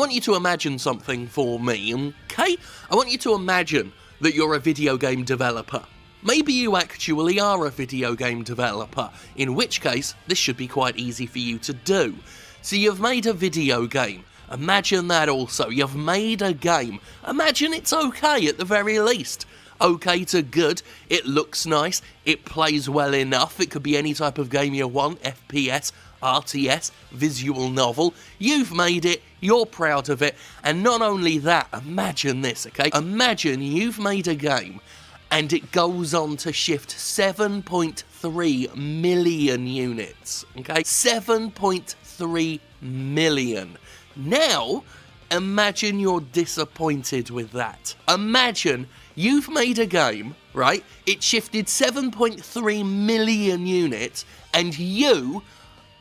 want you to imagine something for me, okay? I want you to imagine that you're a video game developer. Maybe you actually are a video game developer, in which case this should be quite easy for you to do. So you've made a video game. Imagine that also. You've made a game. Imagine it's okay at the very least. Okay to good, it looks nice, it plays well enough, it could be any type of game you want, FPS, RTS, visual novel. You've made it, you're proud of it, and not only that, imagine this, okay? Imagine you've made a game and it goes on to shift 7.3 million units, okay? 7.3 million. Now, imagine you're disappointed with that. Imagine you've made a game, right? It shifted 7.3 million units, and you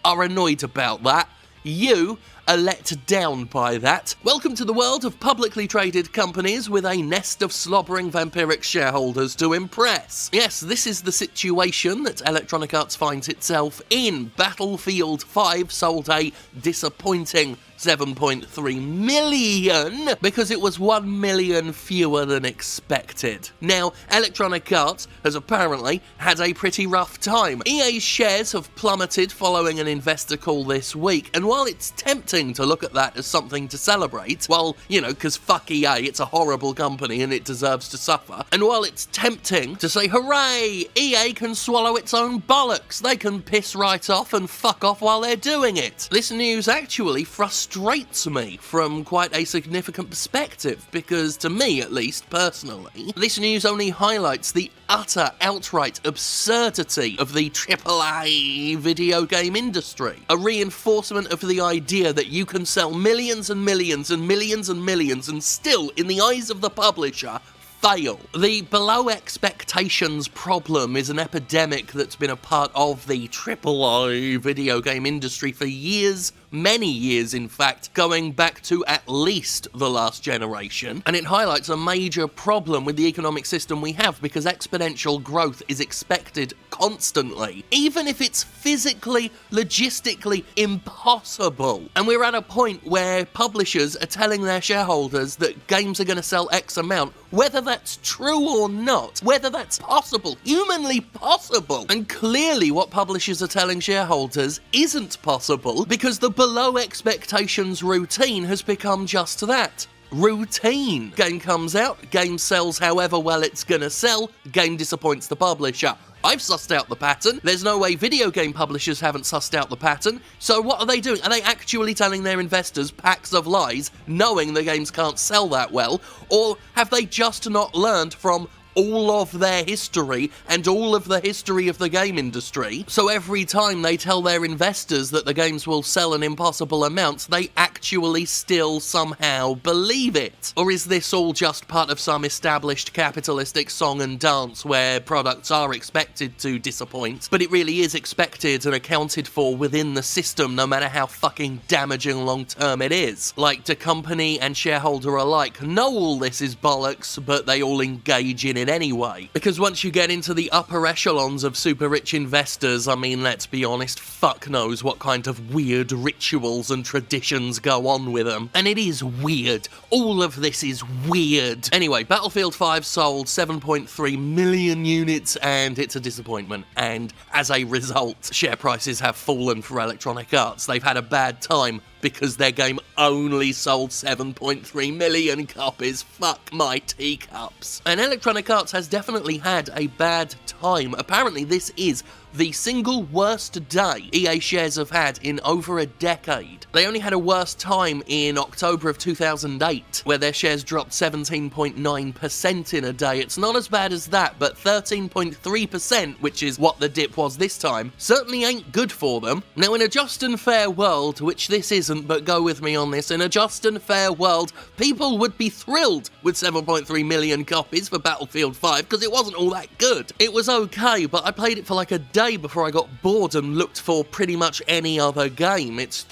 are annoyed about that. You are let down by that. Welcome to the world of publicly traded companies with a nest of slobbering vampiric shareholders to impress. Yes, this is the situation that Electronic Arts finds itself in. Battlefield 5 sold a disappointing 7.3 million because it was 1 million fewer than expected. Now, Electronic Arts has apparently had a pretty rough time. EA's shares have plummeted following an investor call this week, and while it's tempting to look at that as something to celebrate, well, you know, because fuck EA, it's a horrible company and it deserves to suffer, and while it's tempting to say, hooray, EA can swallow its own bollocks, they can piss right off and fuck off while they're doing it, this news actually frustrates me from quite a significant perspective, because to me, at least personally, this news only highlights the utter, outright absurdity of the AAA video game industry. A reinforcement of the idea that you can sell millions and millions and millions and millions and still, in the eyes of the publisher, fail. The below expectations problem is an epidemic that's been a part of the AAA video game industry for years, many years in fact, going back to at least the last generation, and it highlights a major problem with the economic system we have, because exponential growth is expected constantly, even if it's physically, logistically impossible. And we're at a point where publishers are telling their shareholders that games are going to sell X amount, whether that's true or not, whether that's possible, humanly possible. And clearly what publishers are telling shareholders isn't possible, because the below expectations routine has become just that. Routine. Game comes out, game sells however well it's gonna sell, game disappoints the publisher. I've sussed out the pattern. There's no way video game publishers haven't sussed out the pattern. So what are they doing? Are they actually telling their investors packs of lies, knowing the games can't sell that well? Or have they just not learned from all of their history and all of the history of the game industry, so every time they tell their investors that the games will sell an impossible amount, they actually still somehow believe it? Or is this all just part of some established capitalistic song and dance where products are expected to disappoint, but it really is expected and accounted for within the system no matter how fucking damaging long term it is? Like, do company and shareholder alike know all this is bollocks, but they all engage in it anyway? Because once you get into the upper echelons of super rich investors, I mean, let's be honest, fuck knows what kind of weird rituals and traditions go on with them. And it is weird. All of this is weird. Anyway, Battlefield 5 sold 7.3 million units, and it's a disappointment. And as a result, share prices have fallen for Electronic Arts. They've had a bad time because their game only sold 7.3 million copies. Fuck my teacups. And Electronic Arts has definitely had a bad time. Apparently this is the single worst day EA shares have had in over a decade. They only had a worse time in October of 2008, where their shares dropped 17.9% in a day. It's not as bad as that, but 13.3%, which is what the dip was this time, certainly ain't good for them. Now, in a just and fair world, which this isn't, but go with me on this, in a just and fair world, people would be thrilled with 7.3 million copies for Battlefield 5, because it wasn't all that good. It was okay, but I played it for like a day before I got bored and looked for pretty much any other game. It's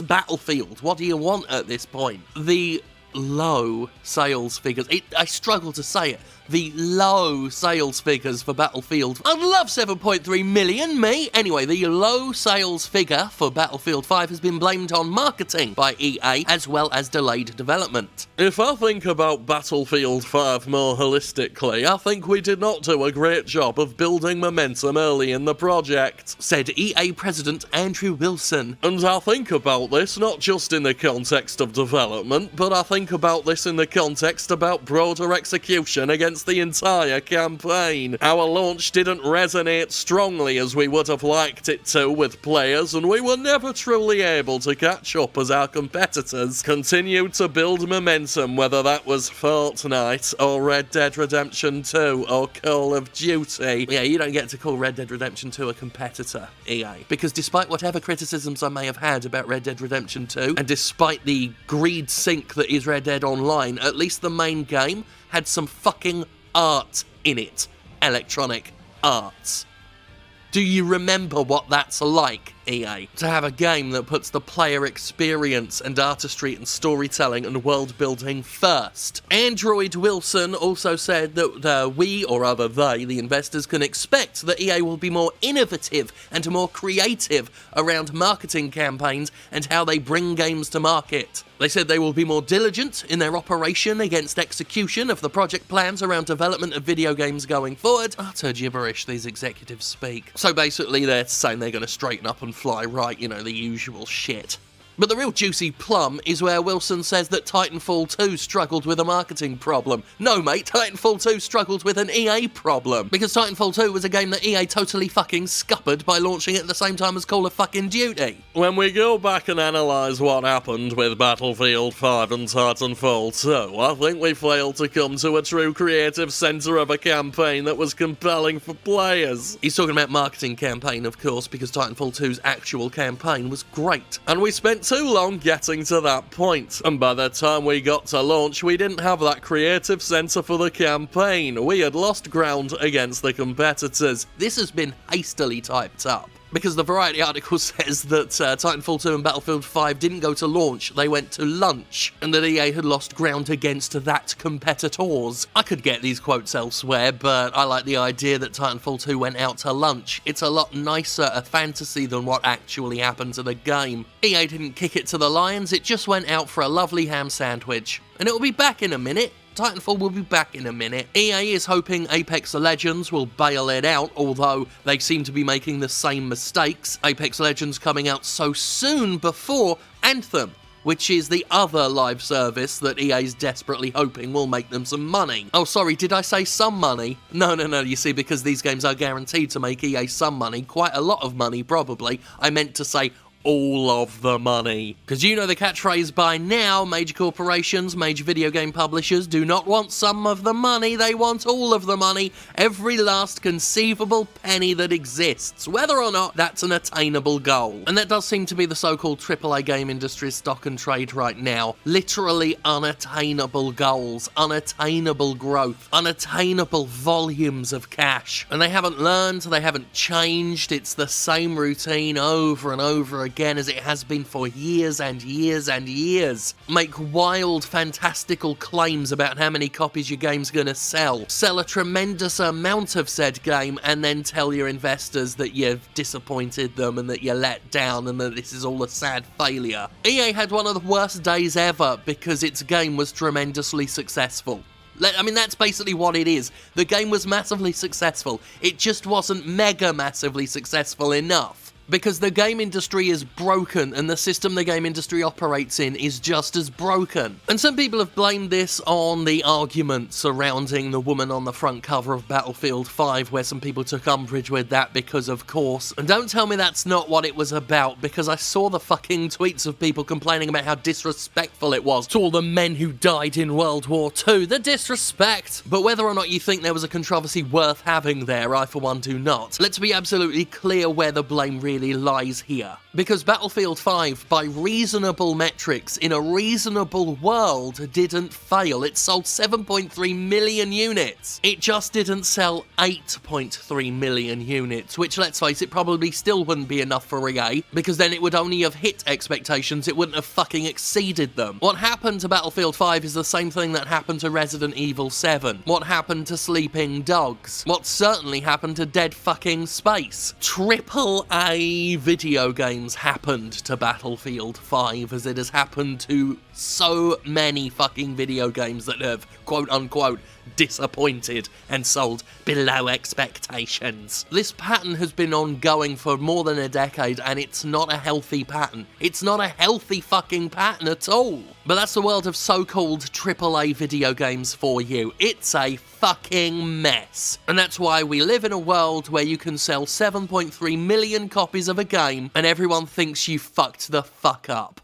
Battlefield. What do you want at this point? The low sales figures. I struggle to say it. The low sales figures for Battlefield. I'd love 7.3 million, me! Anyway, the low sales figure for Battlefield 5 has been blamed on marketing by EA, as well as delayed development. If I think about Battlefield 5 more holistically, I think we did not do a great job of building momentum early in the project, said EA President Andrew Wilson. And I think about this not just in the context of development, but I think about this in the context about broader execution against the entire campaign. Our launch didn't resonate strongly as we would have liked it to with players, and we were never truly able to catch up as our competitors continued to build momentum, whether that was Fortnite or Red Dead Redemption 2 or Call of Duty. Yeah, you don't get to call Red Dead Redemption 2 a competitor, EA, because despite whatever criticisms I may have had about Red Dead Redemption 2, and despite the greed sink that is Red Dead Online, at least the main game had some fucking art in it. Electronic arts. Do you remember what that's like, EA? To have a game that puts the player experience and artistry and storytelling and world building first. Android Wilson also said that we, or rather they, the investors, can expect that EA will be more innovative and more creative around marketing campaigns and how they bring games to market. They said they will be more diligent in their operation against execution of the project plans around development of video games going forward. Utter gibberish these executives speak. So basically they're saying they're going to straighten up and fly right, you know, the usual shit. But the real juicy plum is where Wilson says that Titanfall 2 struggled with a marketing problem. No, mate, Titanfall 2 struggled with an EA problem. Because Titanfall 2 was a game that EA totally fucking scuppered by launching it at the same time as Call of fucking Duty. When we go back and analyse what happened with Battlefield 5 and Titanfall 2, I think we failed to come to a true creative centre of a campaign that was compelling for players. He's talking about marketing campaign, of course, because Titanfall 2's actual campaign was great. And we spent too long getting to that point, and by the time we got to launch, we didn't have that creative centre for the campaign. We had lost ground against the competitors. This has been hastily typed up, because the Variety article says that Titanfall 2 and Battlefield 5 didn't go to launch, they went to lunch, and that EA had lost ground against that competitors. I could get these quotes elsewhere, but I like the idea that Titanfall 2 went out to lunch. It's a lot nicer a fantasy than what actually happened to the game. EA didn't kick it to the lions, it just went out for a lovely ham sandwich. And it'll be back in a minute. Titanfall will be back in a minute. EA is hoping Apex Legends will bail it out, although they seem to be making the same mistakes. Apex Legends coming out so soon before Anthem, which is the other live service that EA's desperately hoping will make them some money. Oh, sorry, did I say some money? No, you see, because these games are guaranteed to make EA some money, quite a lot of money probably, I meant to say all of the money. Because you know the catchphrase by now, major corporations, major video game publishers do not want some of the money, they want all of the money, every last conceivable penny that exists, whether or not that's an attainable goal. And that does seem to be the so-called AAA game industry's stock and trade right now. Literally unattainable goals, unattainable growth, unattainable volumes of cash. And they haven't learned, they haven't changed, it's the same routine over and over again as it has been for years and years and years. Make wild, fantastical claims about how many copies your game's gonna sell. Sell a tremendous amount of said game and then tell your investors that you've disappointed them and that you're let down and that this is all a sad failure. EA had one of the worst days ever because its game was tremendously successful. I mean, that's basically what it is. The game was massively successful. It just wasn't mega massively successful enough. Because the game industry is broken, and the system the game industry operates in is just as broken. And some people have blamed this on the argument surrounding the woman on the front cover of Battlefield 5, where some people took umbrage with that because, of course. And don't tell me that's not what it was about, because I saw the fucking tweets of people complaining about how disrespectful it was to all the men who died in World War II. The disrespect! But whether or not you think there was a controversy worth having there, I for one do not. Let's be absolutely clear where the blame really lies here. Because Battlefield 5, by reasonable metrics, in a reasonable world, didn't fail. It sold 7.3 million units. It just didn't sell 8.3 million units, which, let's face it, probably still wouldn't be enough for EA, because then it would only have hit expectations, it wouldn't have fucking exceeded them. What happened to Battlefield 5 is the same thing that happened to Resident Evil 7. What happened to Sleeping Dogs. What certainly happened to Dead fucking Space. AAA video games happened to Battlefield 5, as it has happened to so many fucking video games that have, quote-unquote, disappointed and sold below expectations. This pattern has been ongoing for more than a decade, and it's not a healthy pattern. It's not a healthy fucking pattern at all. But that's the world of so-called AAA video games for you. It's a fucking mess. And that's why we live in a world where you can sell 7.3 million copies of a game and everyone thinks you fucked the fuck up.